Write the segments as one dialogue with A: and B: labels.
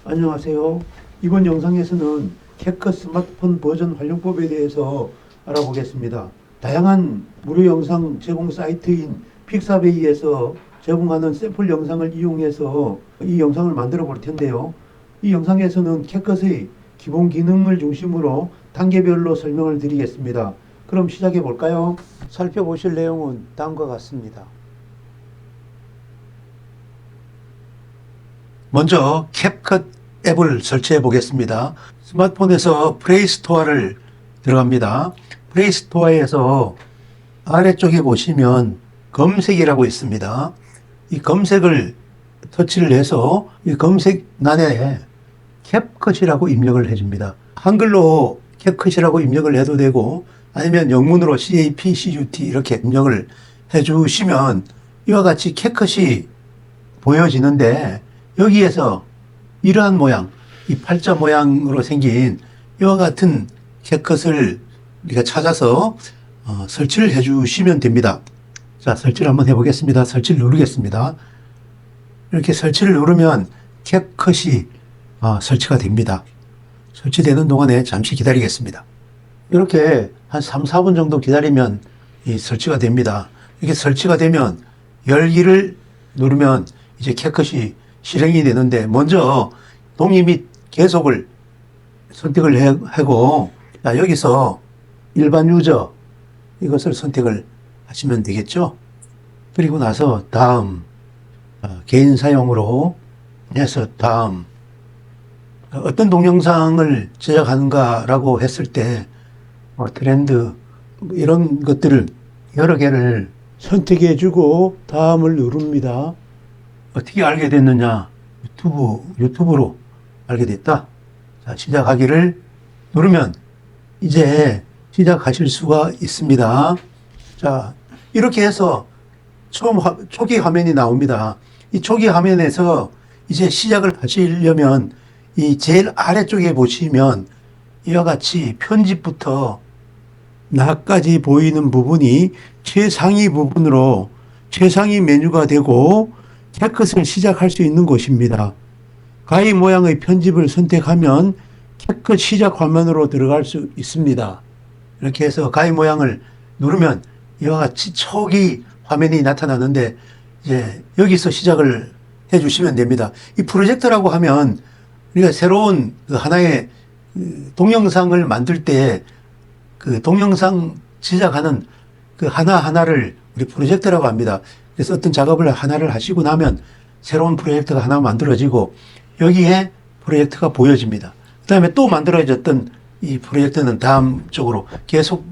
A: 안녕하세요. 이번 영상에서는 캡컷 스마트폰 버전 활용법에 대해서 알아보겠습니다. 다양한 무료 영상 제공 사이트인 픽사베이에서 제공하는 샘플 영상을 이용해서 이 영상을 만들어 볼 텐데요. 이 영상에서는 캡컷의 기본 기능을 중심으로 단계별로 설명을 드리겠습니다. 그럼 시작해 볼까요? 살펴보실 내용은 다음과 같습니다. 먼저 캡컷 앱을 설치해 보겠습니다. 스마트폰에서 플레이스토어를 들어갑니다. 플레이스토어에서 아래쪽에 보시면 검색이라고 있습니다. 이 검색을 터치를 해서 이 검색란에 캡컷이라고 입력을 해줍니다. 한글로 캡컷이라고 입력을 해도 되고 아니면 영문으로 CAPCUT 이렇게 입력을 해주시면 이와 같이 캡컷이 보여지는데 여기에서 이러한 모양, 이 팔자 모양으로 생긴 이와 같은 캡컷을 우리가 찾아서 설치를 해주시면 됩니다. 자, 설치를 한번 해보겠습니다. 설치를 누르겠습니다. 이렇게 설치를 누르면 캡컷이 설치가 됩니다. 설치되는 동안에 잠시 기다리겠습니다. 이렇게 한 3, 4분 정도 기다리면 이 설치가 됩니다. 이렇게 설치가 되면 열기를 누르면 이제 캡컷이 실행이 되는데 먼저 동의 및 계속을 선택을 하고 여기서 일반 유저 이것을 선택을 하시면 되겠죠. 그리고 나서 다음 개인 사용으로 해서 다음 어떤 동영상을 제작하는가라고 했을 때 트렌드 이런 것들을 여러 개를 선택해 주고 다음을 누릅니다. 어떻게 알게 됐느냐? 유튜브로 알게 됐다. 자, 시작하기를 누르면 이제 시작하실 수가 있습니다. 자, 이렇게 해서 초기 화면이 나옵니다. 이 초기 화면에서 이제 시작을 하시려면 이 제일 아래쪽에 보시면 이와 같이 편집부터 나까지 보이는 부분이 최상위 부분으로 최상위 메뉴가 되고 캡컷을 시작할 수 있는 곳입니다. 가위 모양의 편집을 선택하면 캡컷 시작 화면으로 들어갈 수 있습니다. 이렇게 해서 가위 모양을 누르면 이와 같이 초기 화면이 나타나는데 이제 여기서 시작을 해 주시면 됩니다. 이 프로젝터라고 하면 우리가 새로운 하나의 동영상을 만들 때 그 동영상 제작하는 그 하나하나를 우리 프로젝터라고 합니다. 그래서 어떤 작업을 하나를 하시고 나면 새로운 프로젝트가 하나 만들어지고 여기에 프로젝트가 보여집니다. 그 다음에 또 만들어졌던 이 프로젝트는 다음 쪽으로 계속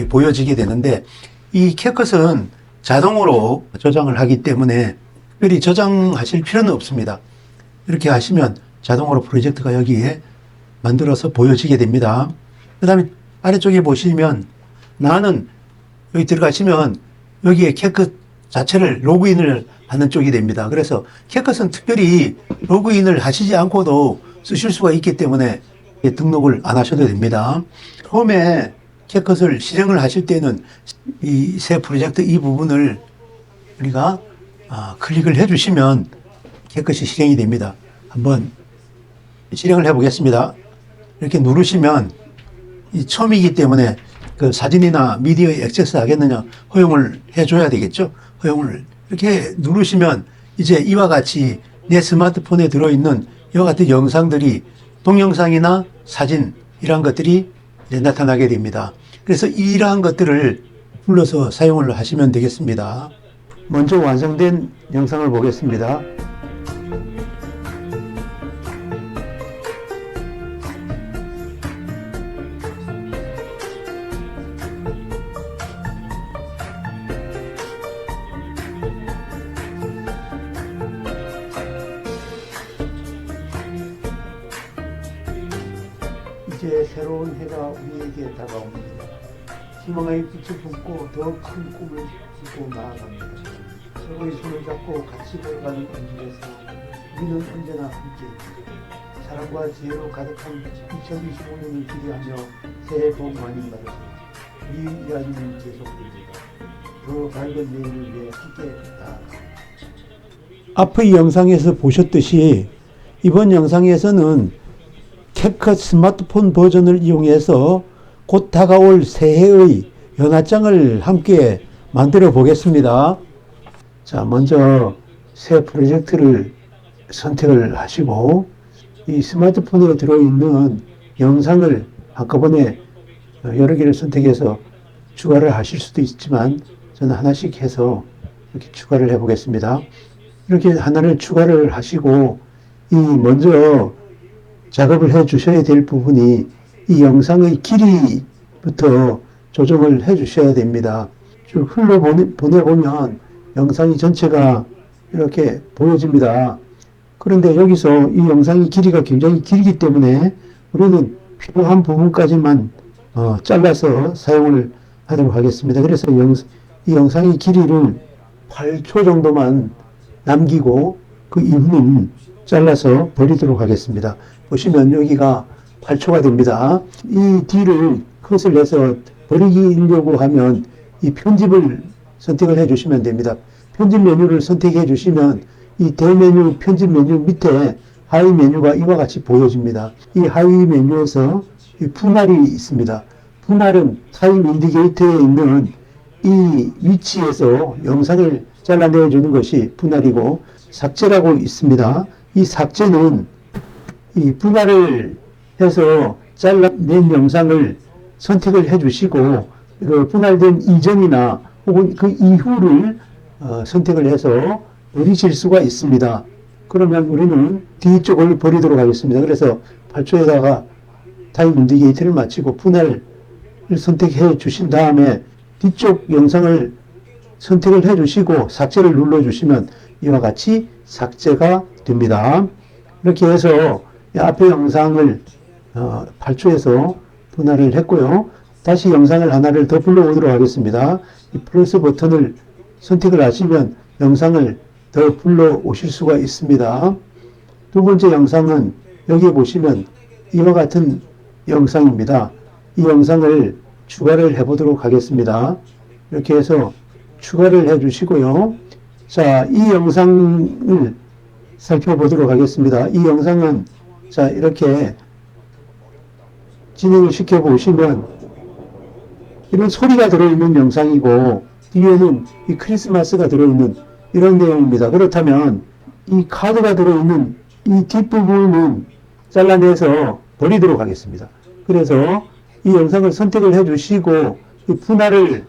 A: 보여지게 되는데 이 캡컷은 자동으로 저장을 하기 때문에 특별히 저장하실 필요는 없습니다. 이렇게 하시면 자동으로 프로젝트가 여기에 만들어서 보여지게 됩니다. 그 다음에 아래쪽에 보시면 나는 여기 들어가시면 여기에 캡컷 자체를 로그인을 하는 쪽이 됩니다. 그래서 캡컷은 특별히 로그인을 하시지 않고도 쓰실 수가 있기 때문에 등록을 안 하셔도 됩니다. 처음에 캡컷을 실행을 하실 때는 이 새 프로젝트 이 부분을 우리가 클릭을 해주시면 캡컷이 실행이 됩니다. 한번 실행을 해보겠습니다. 이렇게 누르시면 이 처음이기 때문에 그 사진이나 미디어에 액세스 하겠느냐 허용을 해줘야 되겠죠. 허용을 이렇게 누르시면 이제 이와 같이 내 스마트폰에 들어있는 이와 같은 영상들이 동영상이나 사진 이러한 것들이 이제 나타나게 됩니다. 그래서 이러한 것들을 불러서 사용을 하시면 되겠습니다. 먼저 완성된 영상을 보겠습니다. 이제 새로운 해가 우리에게 다가옵니다. 희망의 빛을 품고 더 큰 꿈을 품고 나아갑니다. 서로의 손을 잡고 같이 걸어가는 언질에서 우리는 언제나 함께입니다. 사랑과 지혜로 가득한 2025년을 기대하며 새해 복 많이 받으세요. 우리 이야기는 계속됩니다. 더 밝은 내일을 위해 함께 나아갑니다. 앞의 영상에서 보셨듯이 이번 영상에서는 캡컷 스마트폰 버전을 이용해서 곧 다가올 새해의 연화장을 함께 만들어 보겠습니다. 자, 먼저 새 프로젝트를 선택을 하시고 이 스마트폰에 들어있는 영상을 한꺼번에 여러 개를 선택해서 추가를 하실 수도 있지만 저는 하나씩 해서 이렇게 추가를 해 보겠습니다. 이렇게 하나를 추가를 하시고 이 먼저 작업을 해 주셔야 될 부분이 이 영상의 길이부터 조정을 해 주셔야 됩니다. 쭉 흘러 보내보면 영상이 전체가 이렇게 보여집니다. 그런데 여기서 이 영상의 길이가 굉장히 길기 때문에 우리는 필요한 부분까지만 잘라서 사용을 하도록 하겠습니다. 그래서 이 영상의 길이를 8초 정도만 남기고 그 이후는 잘라서 버리도록 하겠습니다. 보시면 여기가 8초가 됩니다. 이 D를 컷을 해서 버리려고 하면 이 편집을 선택을 해 주시면 됩니다. 편집 메뉴를 선택해 주시면 이 대메뉴 편집 메뉴 밑에 하위 메뉴가 이와 같이 보여집니다. 이 하위 메뉴에서 이 분할이 있습니다. 분할은 타임 인디게이터에 있는 이 위치에서 영상을 잘라내 주는 것이 분할이고, 삭제라고 있습니다. 이 삭제는 이 분할을 해서 잘라낸 영상을 선택을 해 주시고 그 분할된 이전이나 혹은 그 이후를 선택을 해서 버리실 수가 있습니다. 그러면 우리는 뒤쪽을 버리도록 하겠습니다. 그래서 8초에다가 타임 인디게이터를 마치고 분할을 선택해 주신 다음에 뒤쪽 영상을 선택을 해 주시고 삭제를 눌러 주시면 이와 같이 삭제가 됩니다. 이렇게 해서 앞에 영상을 8초에서 분할을 했고요. 다시 영상을 하나를 더 불러오도록 하겠습니다. 이 플러스 버튼을 선택을 하시면 영상을 더 불러오실 수가 있습니다. 두 번째 영상은 여기 보시면 이와 같은 영상입니다. 이 영상을 추가를 해보도록 하겠습니다. 이렇게 해서 추가를 해주시고요. 자, 이 영상을 살펴보도록 하겠습니다. 이 영상은 자, 이렇게 진행을 시켜 보시면 이런 소리가 들어있는 영상이고 뒤에는 이 크리스마스가 들어있는 이런 내용입니다. 그렇다면 이 카드가 들어있는 이 뒷부분은 잘라내서 버리도록 하겠습니다. 그래서 이 영상을 선택을 해 주시고 이 분할을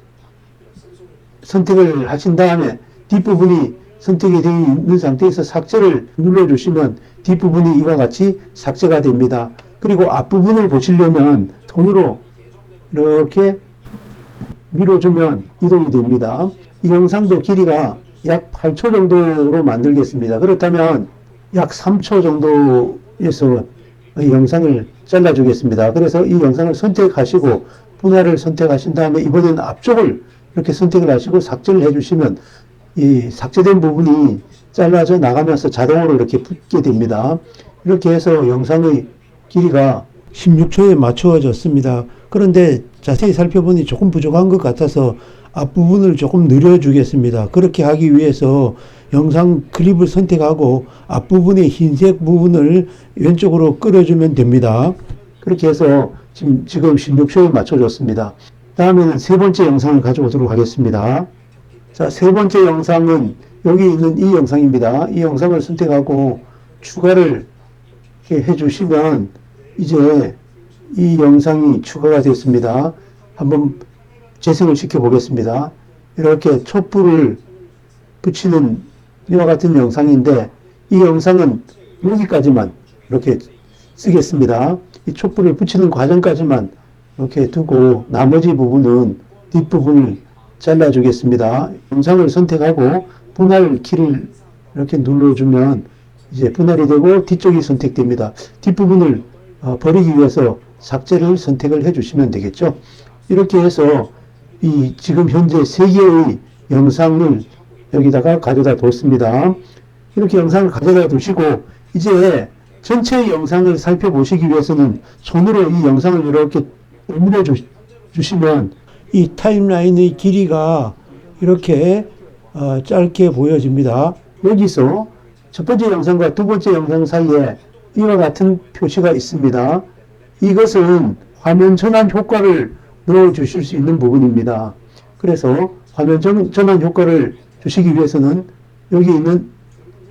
A: 선택을 하신 다음에 뒷부분이 선택이 되어 있는 상태에서 삭제를 눌러주시면 뒷부분이 이와 같이 삭제가 됩니다. 그리고 앞부분을 보시려면 손으로 이렇게 밀어주면 이동이 됩니다. 이 영상도 길이가 약 8초 정도로 만들겠습니다. 그렇다면 약 3초 정도에서 이 영상을 잘라주겠습니다. 그래서 이 영상을 선택하시고 분할을 선택하신 다음에 이번에는 앞쪽을 이렇게 선택을 하시고 삭제를 해주시면 이 삭제된 부분이 잘라져 나가면서 자동으로 이렇게 붙게 됩니다. 이렇게 해서 영상의 길이가 16초에 맞추어졌습니다. 그런데 자세히 살펴보니 조금 부족한 것 같아서 앞부분을 조금 늘려주겠습니다. 그렇게 하기 위해서 영상 클립을 선택하고 앞부분의 흰색 부분을 왼쪽으로 끌어주면 됩니다. 그렇게 해서 지금 16초에 맞춰줬습니다. 다음에는 세 번째 영상을 가져오도록 하겠습니다. 자, 세 번째 영상은 여기 있는 이 영상입니다. 이 영상을 선택하고 추가를 이렇게 해주시면 이제 이 영상이 추가가 됐습니다. 한번 재생을 시켜 보겠습니다. 이렇게 촛불을 붙이는 이와 같은 영상인데 이 영상은 여기까지만 이렇게 쓰겠습니다. 이 촛불을 붙이는 과정까지만 이렇게 두고 나머지 부분은 뒷부분을 잘라주겠습니다. 영상을 선택하고 분할 키를 이렇게 눌러주면 이제 분할이 되고 뒤쪽이 선택됩니다. 뒷부분을 버리기 위해서 삭제를 선택을 해주시면 되겠죠. 이렇게 해서 이 지금 현재 3개의 영상을 여기다가 가져다 뒀습니다. 이렇게 영상을 가져다 두시고 이제 전체 영상을 살펴보시기 위해서는 손으로 이 영상을 이렇게 오므려 주시면 이 타임라인의 길이가 이렇게 짧게 보여집니다. 여기서 첫 번째 영상과 두 번째 영상 사이에 이와 같은 표시가 있습니다. 이것은 화면 전환 효과를 넣어주실 수 있는 부분입니다. 그래서 화면 전환 효과를 주시기 위해서는 여기 있는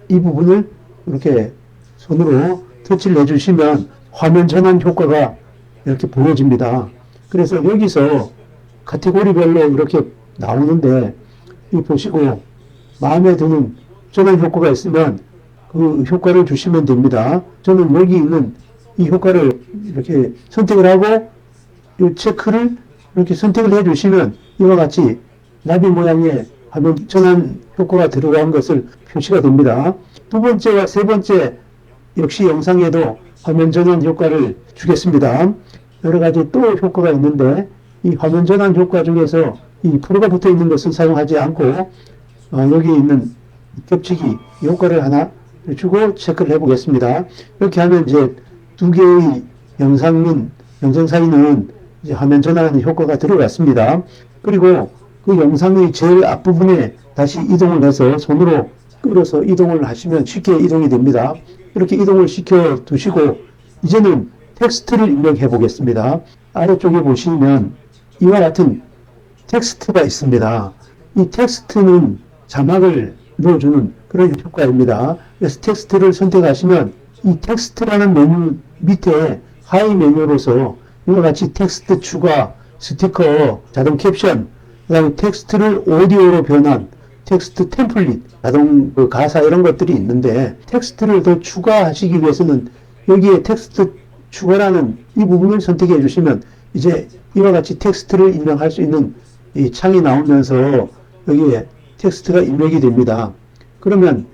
A: 이 부분을 이렇게 손으로 터치를 해주시면 화면 전환 효과가 이렇게 보여집니다. 그래서 여기서 카테고리별로 이렇게 나오는데 이 보시고 마음에 드는 전환 효과가 있으면 그 효과를 주시면 됩니다. 저는 여기 있는 이 효과를 이렇게 선택을 하고 이 체크를 이렇게 선택을 해주시면 이와 같이 나비 모양의 화면 전환 효과가 들어간 것을 표시가 됩니다. 두 번째와 세 번째 역시 영상에도 화면 전환 효과를 주겠습니다. 여러 가지 또 효과가 있는데 이 화면 전환 효과 중에서 이 프로가 붙어 있는 것은 사용하지 않고 여기 있는 겹치기 효과를 하나 주고 체크를 해 보겠습니다. 이렇게 하면 이제 두 개의 영상 사이는 이제 화면 전환 효과가 들어갔습니다. 그리고 그 영상의 제일 앞부분에 다시 이동을 해서 손으로 끌어서 이동을 하시면 쉽게 이동이 됩니다. 이렇게 이동을 시켜 두시고 이제는 텍스트를 입력해 보겠습니다. 아래쪽에 보시면 이와 같은 텍스트가 있습니다. 이 텍스트는 자막을 넣어주는 그런 효과입니다. 그래서 텍스트를 선택하시면 이 텍스트라는 메뉴 밑에 하이 메뉴로서 이와 같이 텍스트 추가, 스티커, 자동 캡션, 그 다음에 텍스트를 오디오로 변환, 텍스트 템플릿, 자동 가사 이런 것들이 있는데 텍스트를 더 추가하시기 위해서는 여기에 텍스트 추가라는 이 부분을 선택해 주시면 이제 이와 같이 텍스트를 입력할 수 있는 이 창이 나오면서 여기에 텍스트가 입력이 됩니다. 그러면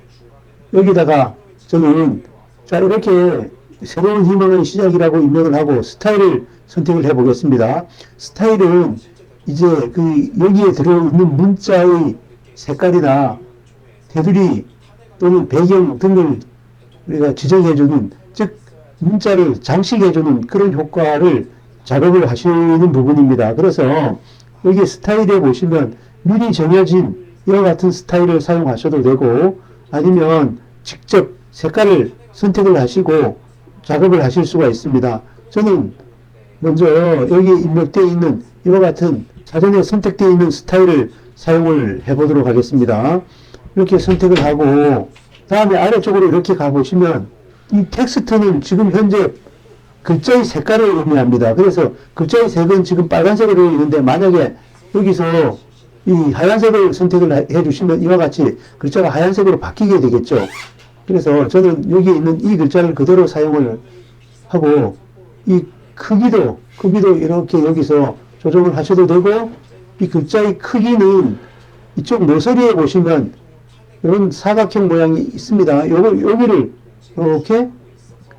A: 여기다가 저는 자 이렇게 새로운 희망의 시작이라고 입력을 하고 스타일을 선택을 해 보겠습니다. 스타일은 이제 여기에 들어있는 문자의 색깔이나 테두리 또는 배경 등을 우리가 지정해주는 즉 문자를 장식해주는 그런 효과를 작업을 하시는 부분입니다. 그래서 여기 스타일에 보시면 미리 정해진 이와 같은 스타일을 사용하셔도 되고 아니면 직접 색깔을 선택을 하시고 작업을 하실 수가 있습니다. 저는 먼저 여기 입력되어 있는 이와 같은 사전에 선택되어 있는 스타일을 사용을 해보도록 하겠습니다. 이렇게 선택을 하고 다음에 아래쪽으로 이렇게 가보시면 이 텍스트는 지금 현재 글자의 색깔을 의미합니다. 그래서 글자의 색은 지금 빨간색으로 있는데 만약에 여기서 이 하얀색을 선택을 해주시면 이와 같이 글자가 하얀색으로 바뀌게 되겠죠. 그래서 저는 여기 있는 이 글자를 그대로 사용을 하고 이 크기도 이렇게 여기서 조정을 하셔도 되고 이 글자의 크기는 이쪽 모서리에 보시면 이런 사각형 모양이 있습니다. 여기를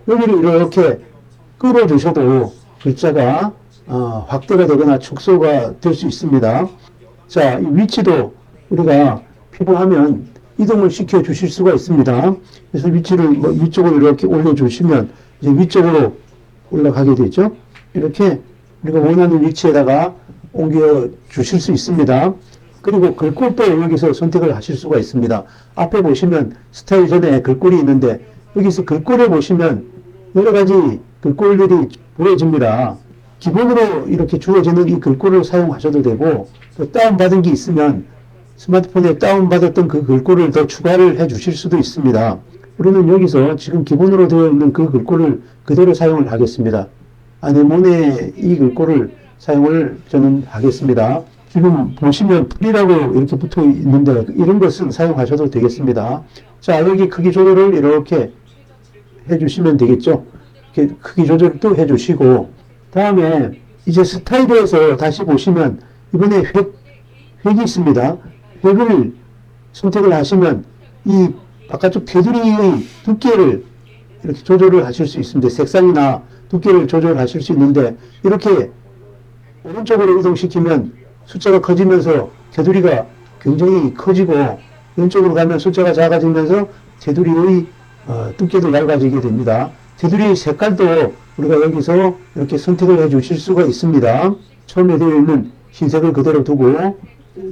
A: 이렇게 끌어주셔도 글자가 확대가 되거나 축소가 될 수 있습니다. 자, 이 위치도 우리가 피부하면 이동을 시켜 주실 수가 있습니다. 그래서 위치를 위쪽으로 이렇게 올려주시면 이제 위쪽으로 올라가게 되죠. 이렇게 우리가 원하는 위치에다가 옮겨 주실 수 있습니다. 그리고 글꼴도 여기서 선택을 하실 수가 있습니다. 앞에 보시면 스타일 전에 글꼴이 있는데 여기서 글꼴을 보시면 여러 가지 글꼴들이 보여집니다. 기본으로 이렇게 주어지는 이 글꼴을 사용하셔도 되고 또 다운받은 게 있으면 스마트폰에 다운받았던 그 글꼴을 더 추가를 해 주실 수도 있습니다. 우리는 여기서 지금 기본으로 되어 있는 그 글꼴을 그대로 사용을 하겠습니다. 아네모네 이 글꼴을 사용을 저는 하겠습니다. 지금 보시면 풀이라고 이렇게 붙어 있는데 이런 것은 사용하셔도 되겠습니다. 자, 여기 크기 조절을 이렇게 해주시면 되겠죠. 이렇게 크기 조절을 또 해주시고 다음에 이제 스타일에서 다시 보시면 이번에 획이 있습니다. 획을 선택을 하시면 이 바깥쪽 테두리의 두께를 이렇게 조절을 하실 수 있습니다. 색상이나 두께를 조절하실 수 있는데 이렇게 오른쪽으로 이동시키면 숫자가 커지면서 테두리가 굉장히 커지고 왼쪽으로 가면 숫자가 작아지면서 테두리의 두께도 얇아지게 됩니다. 테두리의 색깔도 우리가 여기서 이렇게 선택을 해 주실 수가 있습니다. 처음에 되어 있는 흰색을 그대로 두고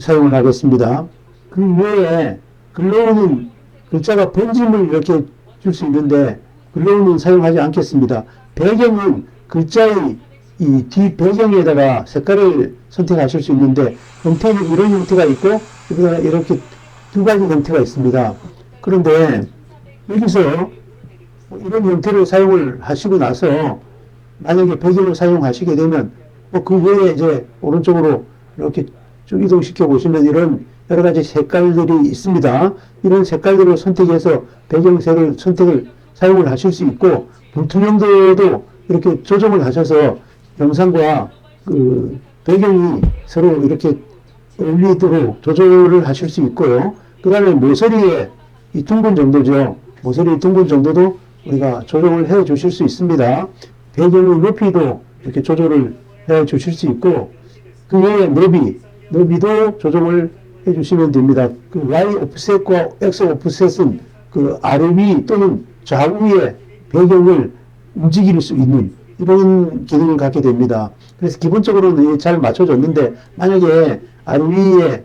A: 사용을 하겠습니다. 그 외에 글로우는 글자가 번짐을 이렇게 줄 수 있는데 글로우는 사용하지 않겠습니다. 배경은 글자의 이 뒤 배경에다가 색깔을 선택하실 수 있는데 형태는 이런 형태가 있고 이렇게 두 가지 형태가 있습니다. 그런데 여기서 이런 형태를 사용을 하시고 나서 만약에 배경을 사용하시게 되면 그 외에 이제 오른쪽으로 이렇게 쭉 이동시켜 보시면 이런 여러 가지 색깔들이 있습니다. 이런 색깔들을 선택해서 배경색을 사용을 하실 수 있고 불투명도도 이렇게 조정을 하셔서 영상과 그 배경이 서로 이렇게 어울리도록 조절을 하실 수 있고요. 그 다음에 모서리의 이 둥근 정도죠. 모서리 둥근 정도도 우리가 조정을 해 주실 수 있습니다. 배경의 높이도 이렇게 조절을 해 주실 수 있고 그 외에 너비도 조정을 해 주시면 됩니다. 그 Y 오프셋과 X 오프셋은 그 아래 위 또는 좌우의 배경을 움직일 수 있는 이런 기능을 갖게 됩니다. 그래서 기본적으로는 잘 맞춰졌는데 만약에 아래 위에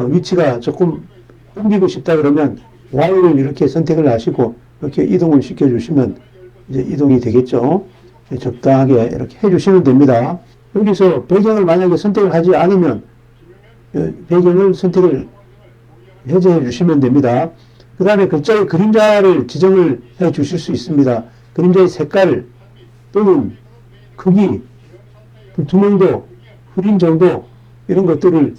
A: 위치가 조금 옮기고 싶다 그러면 Y를 이렇게 선택을 하시고 이렇게 이동을 시켜 주시면 이제 이동이 되겠죠. 적당하게 이렇게 해 주시면 됩니다. 여기서 배경을 만약에 선택을 하지 않으면 배경을 선택을 해제해 주시면 됩니다. 그 다음에 글자의 그림자를 지정을 해 주실 수 있습니다. 그림자의 색깔 또는 크기, 불투명도, 흐림 정도 이런 것들을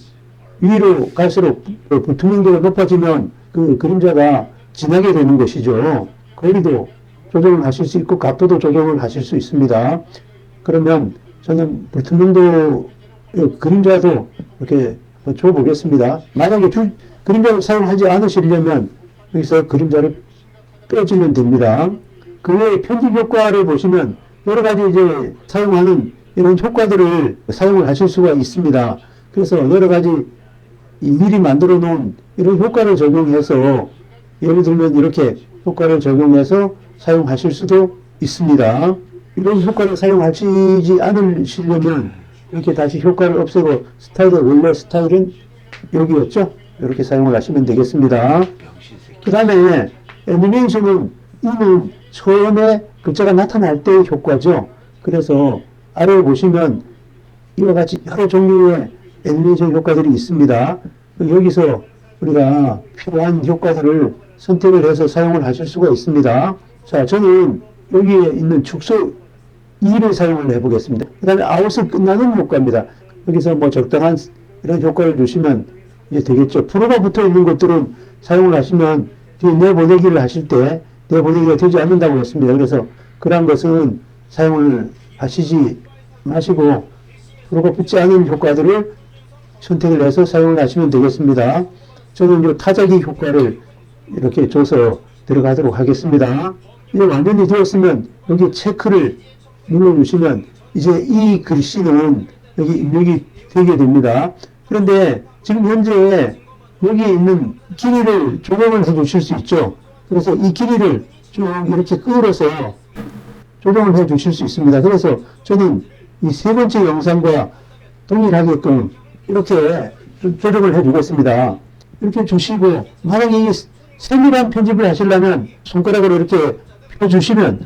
A: 위로 갈수록 불투명도가 높아지면 그 그림자가 진하게 되는 것이죠. 거리도 조정을 하실 수 있고 각도도 조정을 하실 수 있습니다. 그러면 저는 불투명도 그림자도 이렇게 줘보겠습니다. 만약에 그림자를 사용하지 않으시려면 여기서 그림자를 빼주면 됩니다. 그 외에 편집 효과를 보시면 여러 가지 이제 사용하는 이런 효과들을 사용을 하실 수가 있습니다. 그래서 여러 가지 미리 만들어 놓은 이런 효과를 적용해서 예를 들면 이렇게 효과를 적용해서 사용하실 수도 있습니다. 이런 효과를 사용하시지 않으시려면 이렇게 다시 효과를 없애고 원래 스타일은 여기였죠. 이렇게 사용을 하시면 되겠습니다. 그 다음에 애니메이션은 이는 처음에 글자가 나타날 때의 효과죠. 그래서 아래에 보시면 이와 같이 여러 종류의 애니메이션 효과들이 있습니다. 여기서 우리가 필요한 효과들을 선택을 해서 사용을 하실 수가 있습니다. 자, 저는 여기에 있는 축소 2를 사용을 해보겠습니다. 그 다음에 아웃을 끝나는 효과입니다. 여기서 뭐 적당한 이런 효과를 주시면 이제 되겠죠. 프로가 붙어 있는 것들은 사용을 하시면 뒤에 내보내기를 하실 때 내보내기가 되지 않는다고 했습니다. 그래서 그러한 것은 사용을 하시지 마시고 프로가 붙지 않은 효과들을 선택을 해서 사용을 하시면 되겠습니다. 저는 이 타자기 효과를 이렇게 줘서 들어가도록 하겠습니다. 이제 완전히 되었으면 여기 체크를 눌러주시면 이제 이 글씨는 여기 입력이 되게 됩니다. 그런데 지금 현재 여기에 있는 길이를 조정을 해 주실 수 있죠. 그래서 이 길이를 쭉 이렇게 끌어서 조정을 해 주실 수 있습니다. 그래서 저는 이 세 번째 영상과 동일하게끔 이렇게 조정을 해 주겠습니다. 이렇게 주시고 만약에 이 세밀한 편집을 하시려면 손가락으로 이렇게 펴주시면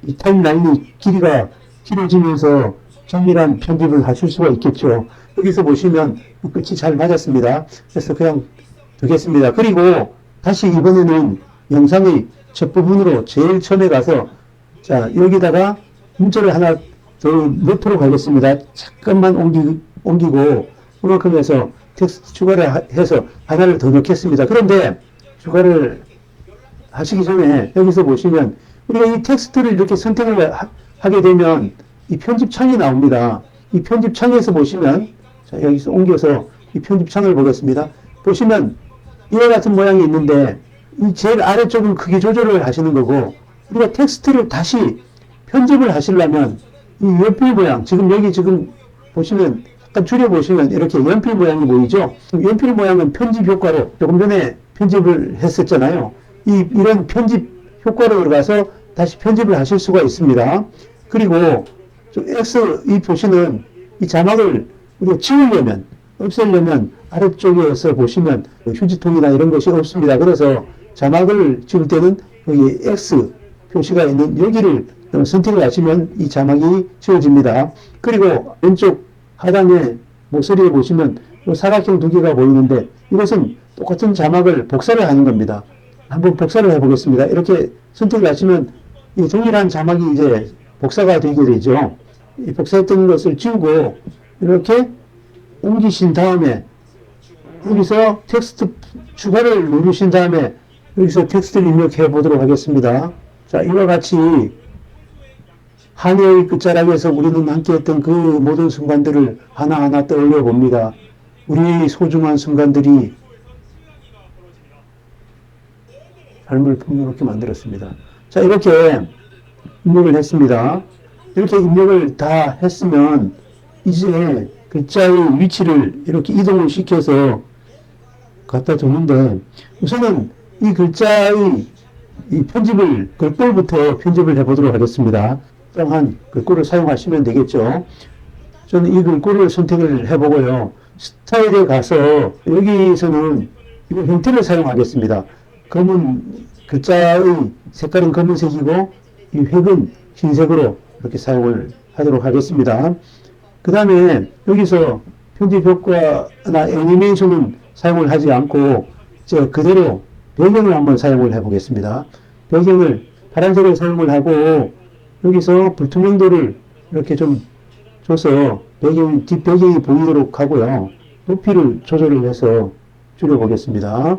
A: 이 타임라인이 길이가 길어지면서 정밀한 편집을 하실 수가 있겠죠. 여기서 보시면 끝이 잘 맞았습니다. 그래서 그냥 두겠습니다. 그리고 다시 이번에는 영상의 첫 부분으로 제일 처음에 가서 자 여기다가 문자를 하나 더 넣도록 하겠습니다. 잠깐만 옮기고 그만큼 해서 텍스트 추가를 해서 하나를 더 넣겠습니다. 그런데 추가를 하시기 전에 여기서 보시면 우리가 이 텍스트를 이렇게 선택을 하게 되면 이 편집창이 나옵니다. 이 편집창에서 보시면 자 여기서 옮겨서 이 편집창을 보겠습니다. 보시면 이와 같은 모양이 있는데 이 제일 아래쪽은 크기 조절을 하시는 거고 우리가 텍스트를 다시 편집을 하시려면 이 연필 모양 여기 보시면 약간 줄여보시면 이렇게 연필 모양이 보이죠? 연필 모양은 편집 효과로 조금 전에 편집을 했었잖아요. 이런 편집 효과로 들어가서 다시 편집을 하실 수가 있습니다. 그리고 X 보시는 이 자막을 우리가 지우려면 없애려면 아래쪽에서 보시면 휴지통이나 이런 것이 없습니다. 그래서 자막을 찍을 때는 여기 X 표시가 있는 여기를 선택을 하시면 이 자막이 지워집니다. 그리고 왼쪽 하단에 목소리에 보시면 이 사각형 두 개가 보이는데 이것은 똑같은 자막을 복사를 하는 겁니다. 한번 복사를 해보겠습니다. 이렇게 선택을 하시면 이 동일한 자막이 이제 복사가 되게 되죠. 이 복사했던 것을 지우고 이렇게 옮기신 다음에 여기서 텍스트 추가를 누르신 다음에 여기서 텍스트를 입력해 보도록 하겠습니다. 자, 이와 같이 한해의 끝자락에서 우리는 함께했던 그 모든 순간들을 하나하나 떠올려 봅니다. 우리의 소중한 순간들이 삶을 풍요롭게 만들었습니다. 자, 이렇게 입력을 했습니다. 이렇게 입력을 다 했으면 이제 글자의 위치를 이렇게 이동을 시켜서 갖다 두는데 우선은 이 글자의 이 편집을 글꼴부터 편집을 해보도록 하겠습니다. 특정한 글꼴을 사용하시면 되겠죠. 저는 이 글꼴을 선택을 해보고요. 스타일에 가서 여기서는 이 형태를 사용하겠습니다. 검은 글자의 색깔은 검은색이고 이 획은 흰색으로 이렇게 사용을 하도록 하겠습니다. 그 다음에 여기서 편집 효과나 애니메이션은 사용을 하지 않고 제가 그대로 배경을 한번 사용을 해 보겠습니다. 배경을 파란색을 사용을 하고 여기서 불투명도를 이렇게 좀 줘서 뒷배경이 보이도록 하고요. 높이를 조절을 해서 줄여 보겠습니다.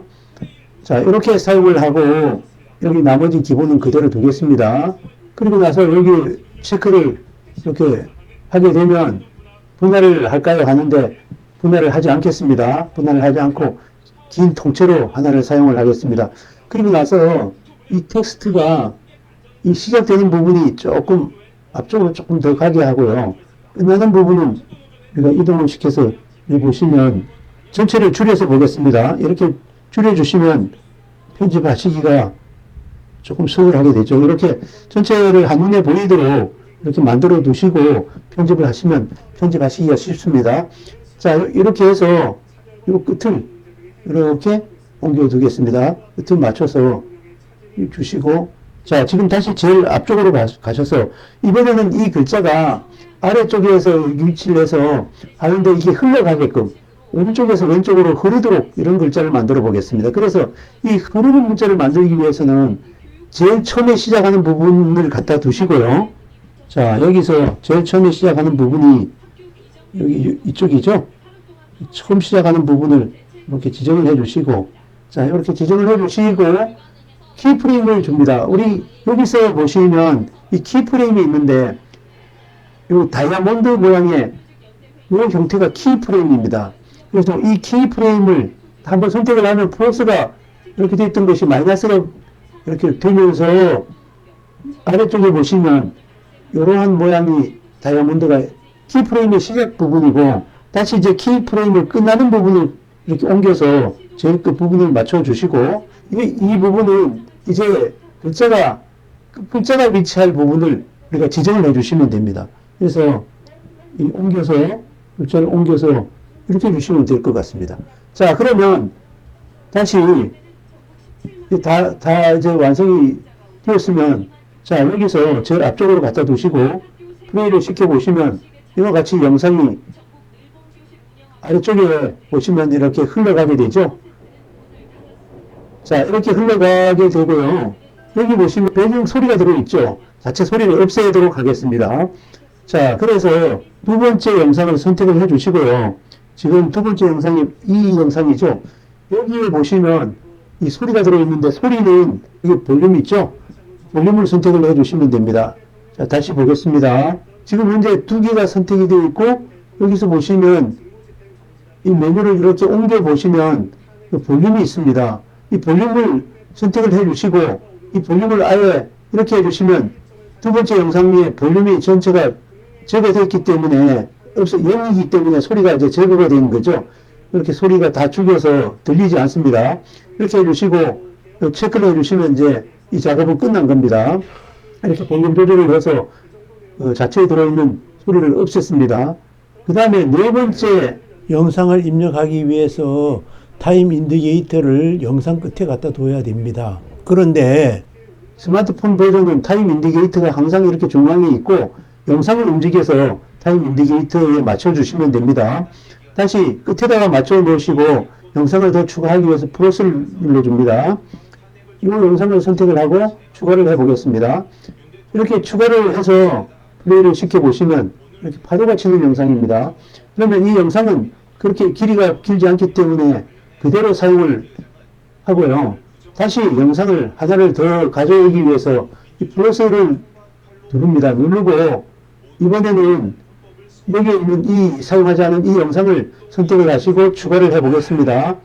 A: 자, 이렇게 사용을 하고 여기 나머지 기본은 그대로 두겠습니다. 그리고 나서 여기 체크를 이렇게 하게 되면 분할을 할까요? 하는데 분할을 하지 않겠습니다. 분할을 하지 않고 긴 통째로 하나를 사용을 하겠습니다. 그리고 나서 이 텍스트가 이 시작되는 부분이 조금 앞쪽으로 조금 더 가게 하고요. 끝나는 부분은 우리가 이동을 시켜서 여기 보시면 전체를 줄여서 보겠습니다. 이렇게 줄여주시면 편집하시기가 조금 수월하게 되죠. 이렇게 전체를 한눈에 보이도록 이렇게 만들어 두시고 편집을 하시면 편집하시기가 쉽습니다. 자, 이렇게 해서 이 끝을 이렇게 옮겨 두겠습니다. 끝을 맞춰서 주시고, 자, 지금 다시 제일 앞쪽으로 가셔서 이번에는 이 글자가 아래쪽에서 위치를 해서 하는데 이게 흘러가게끔 오른쪽에서 왼쪽으로 흐르도록 이런 글자를 만들어 보겠습니다. 그래서 이 흐르는 문자를 만들기 위해서는 제일 처음에 시작하는 부분을 갖다 두시고요. 자, 여기서 제일 처음에 시작하는 부분이 여기 이쪽이죠. 처음 시작하는 부분을 이렇게 지정을 해 주시고, 자, 이렇게 지정을 해 주시고 키프레임을 줍니다. 우리 여기서 보시면 이 키프레임이 있는데 이 다이아몬드 모양의 이 형태가 키프레임입니다. 그래서 이 키프레임을 한번 선택을 하면 플러스가 이렇게 되어 있던 것이 마이너스가 이렇게 되면서 아래쪽에 보시면 이러한 모양이 다이아몬드가 키프레임의 시작 부분이고, 다시 이제 키프레임을 끝나는 부분을 이렇게 옮겨서 제일 끝 부분을 맞춰 주시고, 이 부분은 이제 글자가 위치할 부분을 우리가 지정을 해 주시면 됩니다. 그래서 옮겨서 글자를 옮겨서 이렇게 주시면 될 것 같습니다. 자, 그러면 다시 다 이제 완성이 되었으면, 자, 여기서 제일 앞쪽으로 갖다 두시고 플레이를 시켜 보시면 이와 같이 영상이 아래쪽에 보시면 이렇게 흘러가게 되죠. 자, 이렇게 흘러가게 되고요. 여기 보시면 배경 소리가 들어있죠. 자체 소리를 없애도록 하겠습니다. 자, 그래서 두 번째 영상을 선택을 해 주시고요. 지금 두 번째 영상이 이 영상이죠. 여기에 보시면 이 소리가 들어있는데 소리는 여기 볼륨 있죠. 볼륨을 선택을 해 주시면 됩니다. 자, 다시 보겠습니다. 지금 현재 두 개가 선택이 되어 있고, 여기서 보시면 이 메뉴를 이렇게 옮겨 보시면 볼륨이 있습니다. 이 볼륨을 선택을 해 주시고 이 볼륨을 아예 이렇게 해 주시면 두 번째 영상에 볼륨이 전체가 제거됐기 때문에 0이기 때문에 소리가 이제 제거가 되는 거죠. 이렇게 소리가 다 죽여서 들리지 않습니다. 이렇게 해 주시고 체크를 해 주시면 이제 이 작업은 끝난 겁니다. 이렇게 볼륨 조절을 해서 자체에 들어있는 소리를 없앴습니다. 그 다음에 네 번째 영상을 입력하기 위해서 타임 인디게이터를 영상 끝에 갖다 둬야 됩니다. 그런데 스마트폰 버전은 타임 인디게이터가 항상 이렇게 중앙에 있고 영상을 움직여서 타임 인디게이터에 맞춰주시면 됩니다. 다시 끝에다가 맞춰 놓으시고 영상을 더 추가하기 위해서 플러스를 눌러줍니다. 이 영상을 선택을 하고 추가를 해보겠습니다. 이렇게 추가를 해서 플레이를 시켜보시면 이렇게 파도가 치는 영상입니다. 그러면 이 영상은 그렇게 길이가 길지 않기 때문에 그대로 사용을 하고요. 다시 영상을 하나를 더 가져오기 위해서 이 플러스를 누릅니다. 누르고 이번에는 여기에 있는 이 사용하지 않은 이 영상을 선택을 하시고 추가를 해보겠습니다.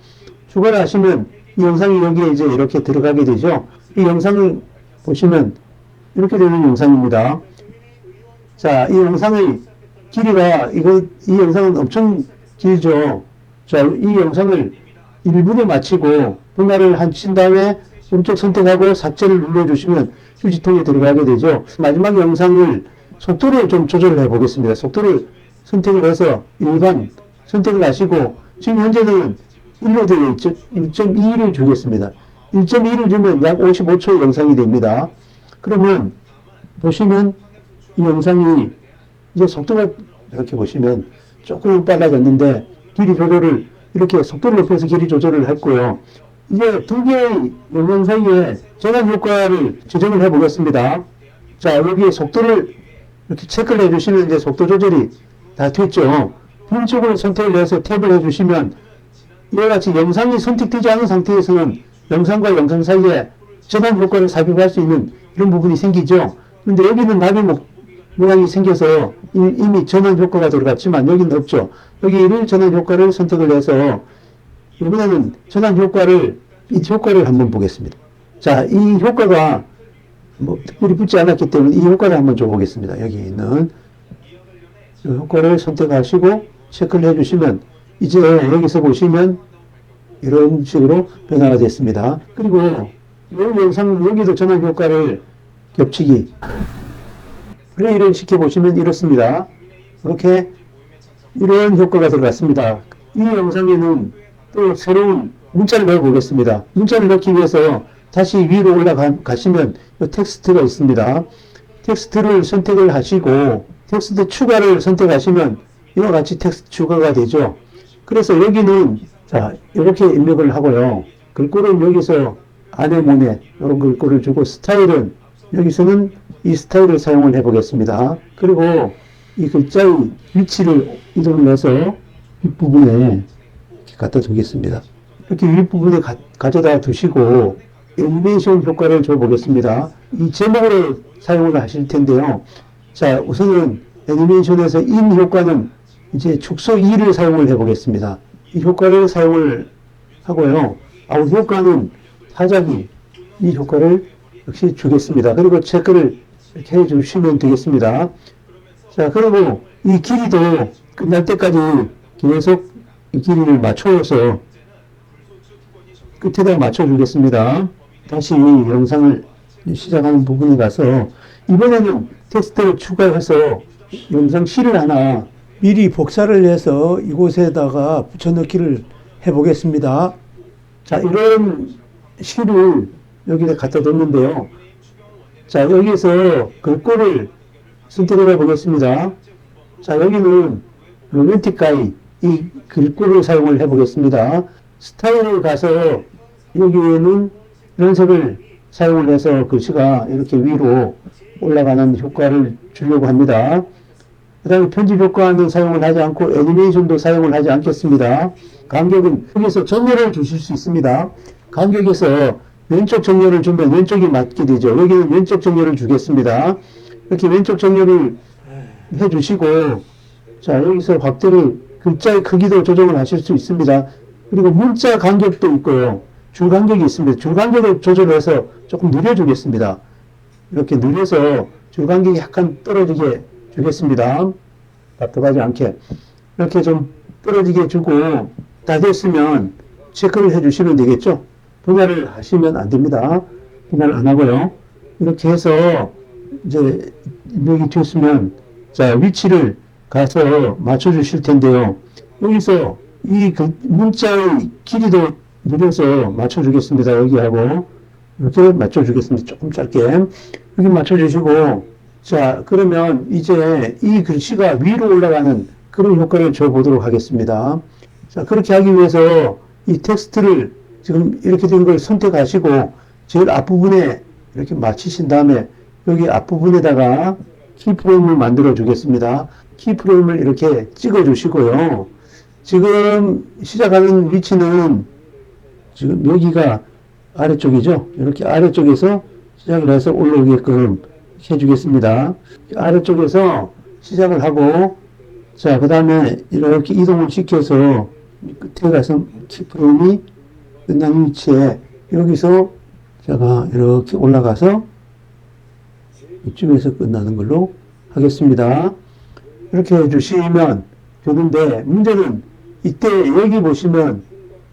A: 추가를 하시면 이 영상이 여기에 이제 이렇게 들어가게 되죠. 이 영상을 보시면 이렇게 되는 영상입니다. 자, 이 영상의 길이가 이 영상은 엄청 길죠. 자, 이 영상을 1분에 마치고 분할을 하신 다음에 왼쪽 선택하고 삭제를 눌러주시면 휴지통에 들어가게 되죠. 마지막 영상을 속도를 좀 조절을 해보겠습니다. 속도를 선택을 해서 일반 선택을 하시고 지금 현재는 1로 되어 있죠. 1.2를 주겠습니다. 1.2를 주면 약 55초 영상이 됩니다. 그러면 보시면 이 영상이 이제 속도가 이렇게 보시면 조금 빨라졌는데 길이 조절을 이렇게 속도를 높여서 길이 조절을 했고요. 이제 두 개의 영상 사이에 전환 효과를 조정을 해 보겠습니다. 자, 여기에 속도를 이렇게 체크를 해주시면 이제 속도 조절이 다 됐죠. 왼쪽으로 선택을 해서 탭을 해주시면 이와 같이 영상이 선택되지 않은 상태에서는 영상과 영상 사이에 전환 효과를 삽입할 수 있는 이런 부분이 생기죠. 그런데 여기는 나비 모양이 생겨서 이미 전환 효과가 들어갔지만 여기는 없죠. 여기를 전환 효과를 선택을 해서 이번에는 전환 효과를 이 효과를 한번 보겠습니다. 자, 이 효과가 특별히 붙지 않았기 때문에 이 효과를 한번 줘보겠습니다. 여기 있는 이 효과를 선택하시고 체크를 해주시면 이제 여기서 보시면 이런 식으로 변화가 됐습니다. 그리고 이 영상 여기도 전환 효과를 겹치기 플레이를 시켜보시면 이렇습니다. 이렇게 이런 효과가 들어갔습니다. 이 영상에는 또 새로운 문자를 넣어보겠습니다. 문자를 넣기 위해서 다시 위로 올라가시면 텍스트가 있습니다. 텍스트를 선택을 하시고 텍스트 추가를 선택하시면 이와 같이 텍스트 추가가 되죠. 그래서 여기는 자 이렇게 입력을 하고요. 글꼴은 여기서 아네모네 이런 글꼴을 주고 스타일은 여기서는 이 스타일을 사용을 해 보겠습니다. 그리고 이 글자의 위치를 이동을 해서 윗부분에 이렇게 갖다 두겠습니다. 이렇게 윗부분에 가져다 두시고 애니메이션 효과를 줘 보겠습니다. 이 제목으로 사용을 하실 텐데요. 자, 우선은 애니메이션에서 인 효과는 이제 축소 2를 사용을 해 보겠습니다. 이 효과를 사용을 하고요. 아웃 효과는 타자기 이 효과를 역시 주겠습니다. 그리고 체크를 이렇게 해주시면 되겠습니다. 자, 그리고 이 길이도 끝날 때까지 계속 이 길이를 맞춰서 끝에다 맞춰주겠습니다. 다시 영상을 시작하는 부분에 가서 이번에는 텍스트를 추가해서 영상 실을 하나 미리 복사를 해서 이곳에다가 붙여넣기를 해보겠습니다. 자, 이런 실을 여기다 갖다 뒀는데요. 자, 여기서 글꼴을 선택을 해보겠습니다. 자, 여기는 로맨틱 가이 이 글꼴을 사용을 해보겠습니다. 스타일을 가서 여기에는 이런 색을 사용을 해서 글씨가 이렇게 위로 올라가는 효과를 주려고 합니다. 그 다음에 편집 효과는 사용을 하지 않고 애니메이션도 사용을 하지 않겠습니다. 간격은 여기서 정렬을 주실 수 있습니다. 간격에서 왼쪽 정렬을 주면 왼쪽이 맞게 되죠. 여기는 왼쪽 정렬을 주겠습니다. 이렇게 왼쪽 정렬을 해주시고 자 여기서 확대를 글자의 크기도 조정을 하실 수 있습니다. 그리고 문자 간격도 있고요. 줄 간격이 있습니다. 줄 간격을 조절해서 조금 늘려주겠습니다. 이렇게 늘려서 줄 간격이 약간 떨어지게 주겠습니다. 답답하지 않게 이렇게 좀 떨어지게 주고 다 됐으면 체크를 해주시면 되겠죠. 분할을 하시면 안 됩니다. 분할 안 하고요. 이렇게 해서 이제 여기 튀었으면 자 위치를 가서 맞춰 주실 텐데요. 여기서
B: 이 그 문자의 길이도 늘려서 맞춰주겠습니다. 여기하고 이렇게 맞춰주겠습니다. 조금 짧게 여기 맞춰주시고, 자 그러면 이제 이 글씨가 위로 올라가는 그런 효과를 줘 보도록 하겠습니다. 자 그렇게 하기 위해서 이 텍스트를 지금 이렇게 된 걸 선택하시고 제일 앞부분에 이렇게 맞추신 다음에 여기 앞부분에다가 키프레임을 만들어 주겠습니다. 키프레임을 이렇게 찍어 주시고요. 지금 시작하는 위치는 지금 여기가 아래쪽이죠. 이렇게 아래쪽에서 시작을 해서 올라오게끔 해주겠습니다. 아래쪽에서 시작을 하고, 자, 그 다음에 이렇게 이동을 시켜서 끝에 가서 키프레임이 끝난 위치에 여기서 제가 이렇게 올라가서 이쯤에서 끝나는 걸로 하겠습니다. 이렇게 해주시면 되는데, 문제는 이때 여기 보시면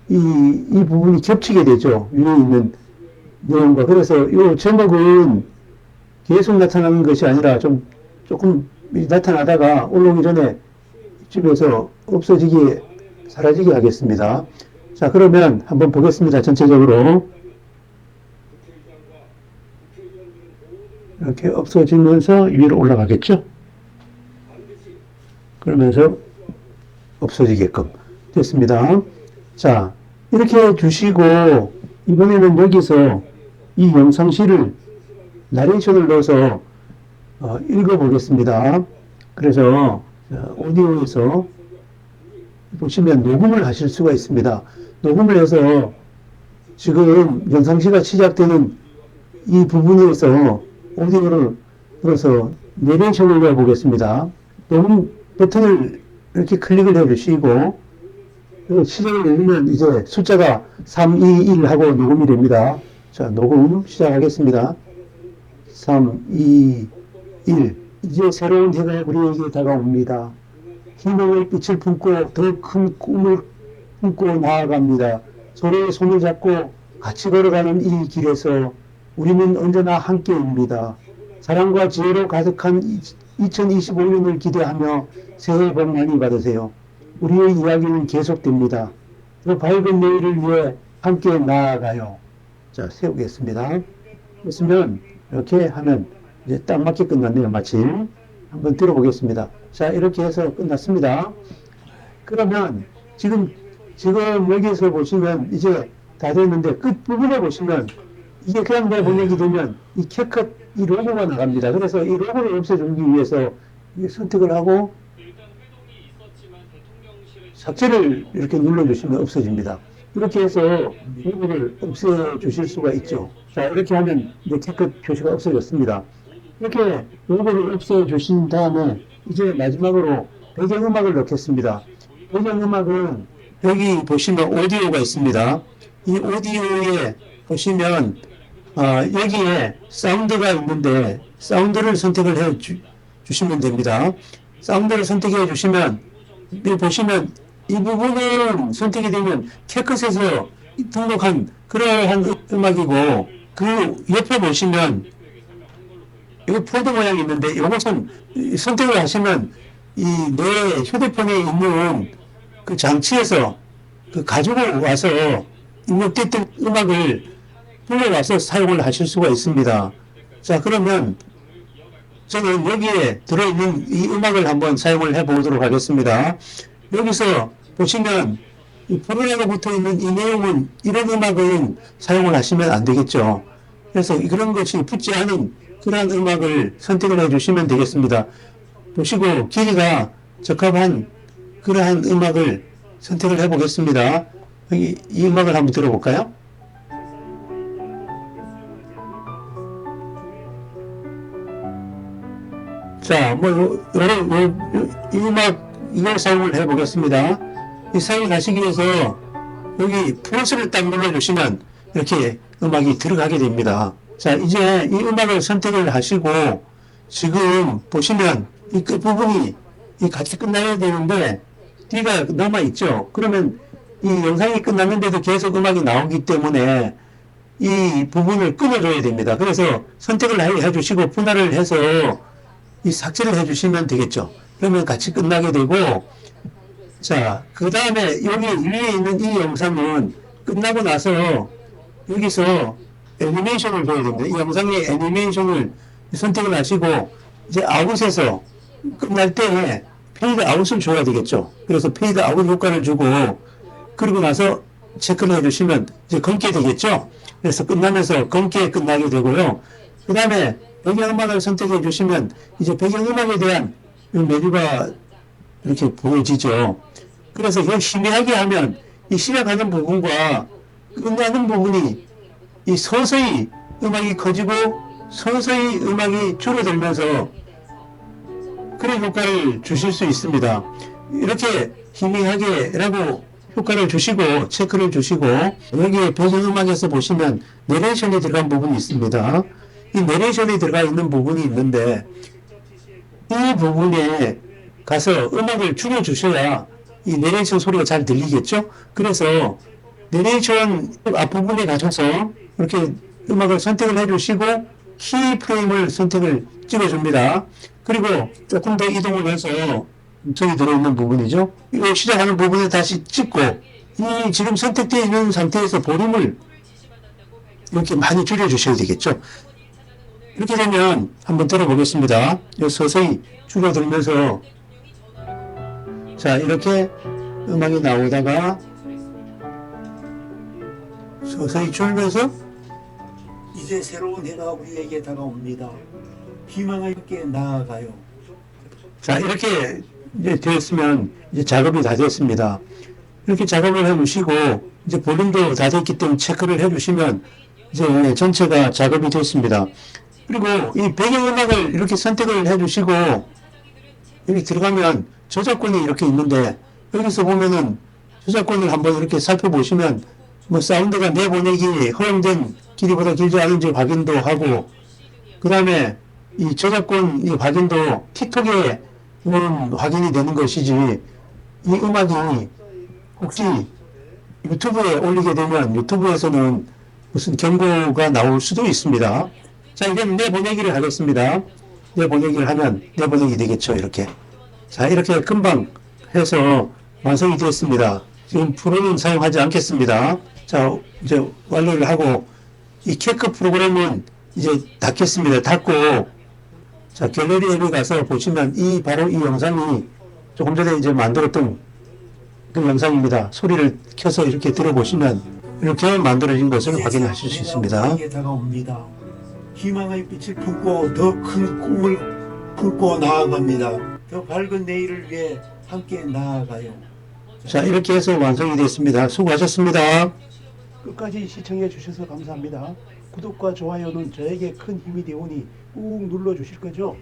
B: 이 부분이 겹치게 되죠. 위에 있는 내용과. 그래서 이 제목은 계속 나타나는 것이 아니라 조금 나타나다가 올라오기 전에 이쯤에서 없어지게, 사라지게 하겠습니다. 자, 그러면 한번 보겠습니다. 전체적으로. 이렇게 없어지면서 위로 올라가겠죠? 그러면서 없어지게끔 됐습니다. 자, 이렇게 해주시고, 이번에는 여기서 이 영상실을 나레이션을 넣어서 읽어보겠습니다. 그래서 오디오에서 보시면 녹음을 하실 수가 있습니다. 녹음을 해서 지금 영상시가 시작되는 이 부분에서 오디오를 들어서 내레이션을 넣어보겠습니다. 녹음 버튼을 이렇게 클릭을 해주시고 시작을 누르면 이제 숫자가 3, 2, 1 하고 녹음이 됩니다. 자, 녹음 시작하겠습니다. 3, 2, 1. 이제 새로운 해가 우리에게 다가옵니다. 희망의 빛을 품고 더 큰 꿈을 품고 나아갑니다. 서로의 손을 잡고 같이 걸어가는 이 길에서 우리는 언제나 함께입니다. 사랑과 지혜로 가득한 2025년을 기대하며 새해 복 많이 받으세요. 우리의 이야기는 계속됩니다. 더 밝은 내일을 위해 함께 나아가요. 자, 세우겠습니다. 했으면 이렇게 하면 이제 딱 맞게 끝났네요. 마침 한번 들어보겠습니다. 자, 이렇게 해서 끝났습니다. 그러면 지금 여기에서 보시면 이제 다 됐는데 끝부분에 보시면 이게 그냥 번역이 되면 이 캡컷 이 로고가 나갑니다. 그래서 이 로고를 없애주기 위해서 선택을 하고 삭제를 이렇게 눌러주시면 없어집니다. 이렇게 해서 로고를 없애주실 수가 있죠. 자, 이렇게 하면 이제 캡컷 표시가 없어졌습니다. 이렇게 로고를 없애주신 다음에 이제 마지막으로 배경음악을 넣겠습니다. 배경음악은 여기 보시면 오디오가 있습니다. 이 오디오에 보시면 여기에 사운드가 있는데 사운드를 선택을 해 주시면 됩니다. 사운드를 선택해 주시면 여기 보시면 이 부분은 선택이 되면 캡컷에서 등록한 그러한 음악이고 그 옆에 보시면 여기 폴더 모양이 있는데 이것은 선택을 하시면 이 내 휴대폰에 있는 그 장치에서 그 가지고 와서 입력됐던 음악을 불러와서 사용을 하실 수가 있습니다. 자, 그러면 저는 여기에 들어있는 이 음악을 한번 사용을 해 보도록 하겠습니다. 여기서 보시면 이 프로그램에 붙어 있는 이 내용은 이런 음악은 사용을 하시면 안 되겠죠. 그래서 그런 것이 붙지 않은 그러한 음악을 선택을 해 주시면 되겠습니다. 보시고 길이가 적합한 그러한 음악을 선택을 해 보겠습니다. 여기 이 음악을 한번 들어볼까요? 자, 이 음악, 이걸 사용을 해 보겠습니다. 이 사용을 하시기 위해서 여기 플러스를 딱 눌러주시면 이렇게 음악이 들어가게 됩니다. 자, 이제 이 음악을 선택을 하시고 지금 보시면 이 끝부분이 같이 끝나야 되는데 뒤가 남아있죠. 그러면 이 영상이 끝났는데도 계속 음악이 나오기 때문에 이 부분을 끊어줘야 됩니다. 그래서 선택을 해주시고 분할을 해서 이 삭제를 해주시면 되겠죠. 그러면 같이 끝나게 되고 자, 그 다음에 여기 위에 있는 이 영상은 끝나고 나서 여기서 애니메이션을 보여야 됩니다. 이 영상의 애니메이션을 선택을 하시고 이제 아웃에서 끝날 때 페이드 아웃을 줘야 되겠죠. 그래서 페이드 아웃 효과를 주고 그리고 나서 체크를 해주시면 이제 검게 되겠죠. 그래서 끝나면서 검게 끝나게 되고요. 그 다음에 배경음악을 선택해 주시면 이제 배경음악에 대한 이 메뉴가 이렇게 보여지죠. 그래서 이걸 희미하게 하면 이 시작하는 부분과 끝나는 부분이 이 서서히 음악이 커지고 서서히 음악이 줄어들면서 그런 효과를 주실 수 있습니다. 이렇게 희미하게라고 효과를 주시고 체크를 주시고 여기에 배경음악에서 보시면 내레이션이 들어간 부분이 있습니다. 이 내레이션이 들어가 있는 부분이 있는데 이 부분에 가서 음악을 줄여주셔야 이 내레이션 소리가 잘 들리겠죠? 그래서 내레이션 앞부분에 가셔서 이렇게 음악을 선택을 해주시고 키 프레임을 선택을 찍어줍니다. 그리고 조금 더 이동을 해서 음성이 들어있는 부분이죠. 이거 시작하는 부분에 다시 찍고 이 지금 선택되어 있는 상태에서 볼륨을 이렇게 많이 줄여주셔야 되겠죠. 이렇게 되면 한번 들어보겠습니다. 서서히 줄어들면서 자 이렇게 음악이 나오다가 서서히 줄면서
A: 이제 새로운 해가 우리에게 다가옵니다. 희망을 함께 나아가요.
B: 자 이렇게 이제 되었으면 이제 작업이 다 됐습니다. 이렇게 작업을 해주시고 이제 볼륨도 다 됐기 때문에 체크를 해주시면 이제 전체가 작업이 됐습니다. 그리고 이 배경음악을 이렇게 선택을 해주시고 여기 들어가면 저작권이 이렇게 있는데 여기서 보면은 저작권을 한번 이렇게 살펴보시면 뭐 사운드가 내보내기 허용된 길이보다 길지 않은지 확인도 하고 그 다음에 이 저작권 이 확인도 틱톡에 확인이 되는 것이지 이 음악이 혹시 유튜브에 올리게 되면 유튜브에서는 무슨 경고가 나올 수도 있습니다. 자 이제 내보내기를 하겠습니다. 내보내기를 하면 내보내기 되겠죠. 이렇게 자 이렇게 금방 해서 완성이 됐습니다. 지금 프로는 사용하지 않겠습니다. 자 이제 완료를 하고 이 캐크 프로그램은 이제 닫겠습니다. 닫고 자 갤러리 앱에 가서 보시면 이 바로 이 영상이 조금 전에 이제 만들었던 그 영상입니다. 소리를 켜서 이렇게 들어보시면 이렇게 만들어진 것을 확인하실 수 있습니다.
A: 다가옵니다. 희망의 빛을 품고 더 큰 꿈을 품고 나아갑니다. 더 밝은 내일을 위해 함께 나아가요.
B: 자 이렇게 해서 완성이 됐습니다. 수고하셨습니다.
A: 끝까지 시청해 주셔서 감사합니다. 구독과 좋아요는 저에게 큰 힘이 되오니 꾹 눌러 주실 거죠?